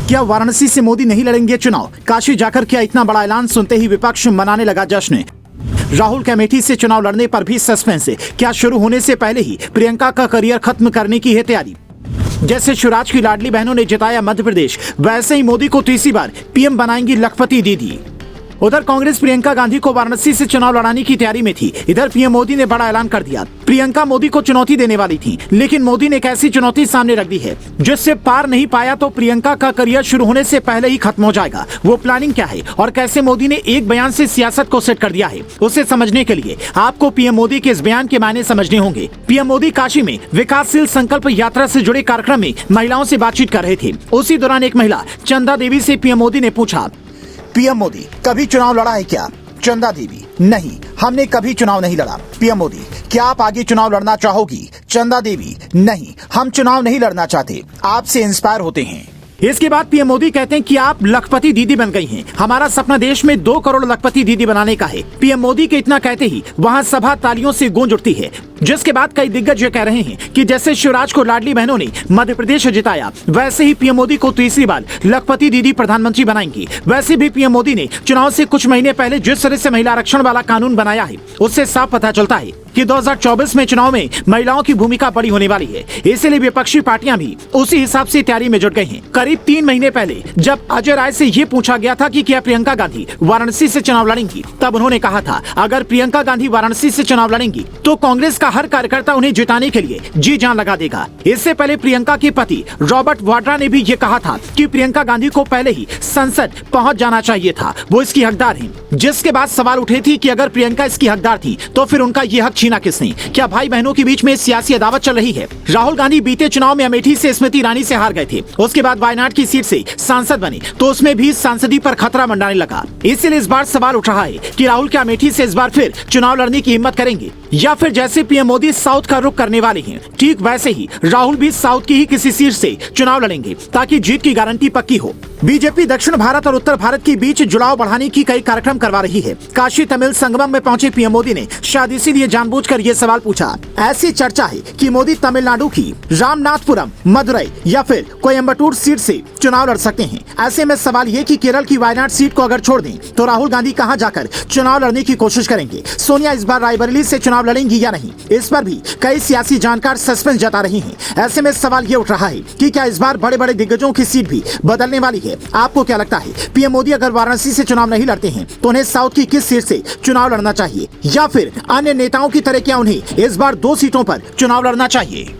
क्या वाराणसी से मोदी नहीं लड़ेंगे चुनाव? काशी जाकर किया इतना बड़ा ऐलान, सुनते ही विपक्ष मनाने लगा जश्न। राहुल के अमेठी से चुनाव लड़ने पर भी सस्पेंस है। क्या शुरू होने से पहले ही प्रियंका का करियर खत्म करने की है तैयारी? जैसे शिवराज की लाडली बहनों ने जिताया मध्य प्रदेश, वैसे ही मोदी को तीसरी बार पीएम बनाएंगी लखपति दीदी। उधर कांग्रेस प्रियंका गांधी को वाराणसी से चुनाव लड़ाने की तैयारी में थी। इधर पीएम मोदी ने बड़ा ऐलान कर दिया। प्रियंका मोदी को चुनौती देने वाली थी, लेकिन मोदी ने एक ऐसी चुनौती सामने रख दी है जिससे पार नहीं पाया तो प्रियंका का करियर शुरू होने से पहले ही खत्म हो जाएगा। वो प्लानिंग क्या है और कैसे मोदी ने एक बयान से सियासत को सेट कर दिया है, उसे समझने के लिए आपको पीएम मोदी के इस बयान के मायने समझने होंगे। पीएम मोदी काशी में विकासशील संकल्प यात्रा से जुड़े कार्यक्रम में महिलाओं से बातचीत कर रहे थे। उसी दौरान एक महिला चंदा देवी से पीएम मोदी ने पूछा, पीएम मोदी कभी चुनाव लड़ा है क्या? चंदा देवी, नहीं, हमने कभी चुनाव नहीं लड़ा। पीएम मोदी, क्या आप आगे चुनाव लड़ना चाहोगी? चंदा देवी, नहीं, हम चुनाव नहीं लड़ना चाहते, आपसे इंस्पायर होते हैं। इसके बाद पीएम मोदी कहते हैं कि आप लखपति दीदी बन गई हैं। हमारा सपना देश में 2 करोड़ लखपति दीदी बनाने का है। पीएम मोदी के इतना कहते ही वहां सभा तालियों से गूंज उठती है, जिसके बाद कई दिग्गज ये कह रहे हैं कि जैसे शिवराज को लाडली बहनों ने मध्य प्रदेश जिताया, वैसे ही पीएम मोदी को तीसरी बार लखपति दीदी प्रधानमंत्री बनाएंगी। वैसे भी पीएम मोदी ने चुनाव से कुछ महीने पहले जिस तरह से महिला आरक्षण वाला कानून बनाया है, उससे साफ पता चलता है कि 2024 में चुनाव में महिलाओं की भूमिका बड़ी होने वाली है। इसलिए विपक्षी पार्टियां भी उसी हिसाब से तैयारी में जुट गई हैं। करीब 3 महीने पहले जब अजय राय से ये पूछा गया था कि क्या प्रियंका गांधी वाराणसी से चुनाव लड़ेंगी, तब उन्होंने कहा था अगर प्रियंका गांधी वाराणसी से चुनाव लड़ेंगी तो कांग्रेस का हर कार्यकर्ता उन्हें जिताने के लिए जी जान लगा देगा। इससे पहले प्रियंका के पति रॉबर्ट वाड्रा ने भी ये कहा था कि प्रियंका गांधी को पहले ही संसद पहुंच जाना चाहिए था, वो इसकी हकदार है। जिसके बाद सवाल उठे थे कि अगर प्रियंका इसकी हकदार थी तो फिर उनका ये हक छीना किसने? क्या भाई बहनों के बीच में सियासी अदावत चल रही है? राहुल गांधी बीते चुनाव में अमेठी से स्मृति ईरानी से हार गए थे, उसके बाद वायनाड की सीट से सांसद बने तो उसमें भी सांसदी पर खतरा मंडाने लगा। इसलिए इस बार सवाल उठ रहा है कि राहुल क्या अमेठी से इस बार फिर चुनाव लड़ने की हिम्मत करेंगे, या फिर जैसे पीएम मोदी साउथ का रुख करने वाले हैं, ठीक वैसे ही राहुल भी साउथ की ही किसी सीट से चुनाव लड़ेंगे ताकि जीत की गारंटी पक्की हो। बीजेपी दक्षिण भारत और उत्तर भारत के बीच जुड़ाव बढ़ाने की कई कार्यक्रम करवा रही है। काशी तमिल संगमम में पहुंचे पीएम मोदी ने शायद इसीलिए जानबूझकर ये सवाल पूछा। ऐसी चर्चा है कि मोदी तमिलनाडु की रामनाथपुरम, मदुरई या फिर कोयम्बटूर सीट से चुनाव लड़ सकते हैं। ऐसे में सवाल ये कि केरल की वायनाड सीट को अगर छोड़ दें तो राहुल गांधी कहां जाकर चुनाव लड़ने की कोशिश करेंगे? सोनिया इस बार रायबरेली से चुनाव लड़ेंगी या नहीं? इस पर भी कई सियासी जानकार सस्पेंस जता रही हैं। ऐसे में सवाल ये उठ रहा है कि क्या इस बार बड़े बड़े दिग्गजों की सीट भी बदलने वाली है? आपको क्या लगता है? पीएम मोदी अगर वाराणसी से चुनाव नहीं लड़ते हैं तो उन्हें साउथ की किस सीट से चुनाव लड़ना चाहिए, या फिर अन्य नेताओं की तरह क्या उन्हें इस बार 2 सीटों पर चुनाव लड़ना चाहिए?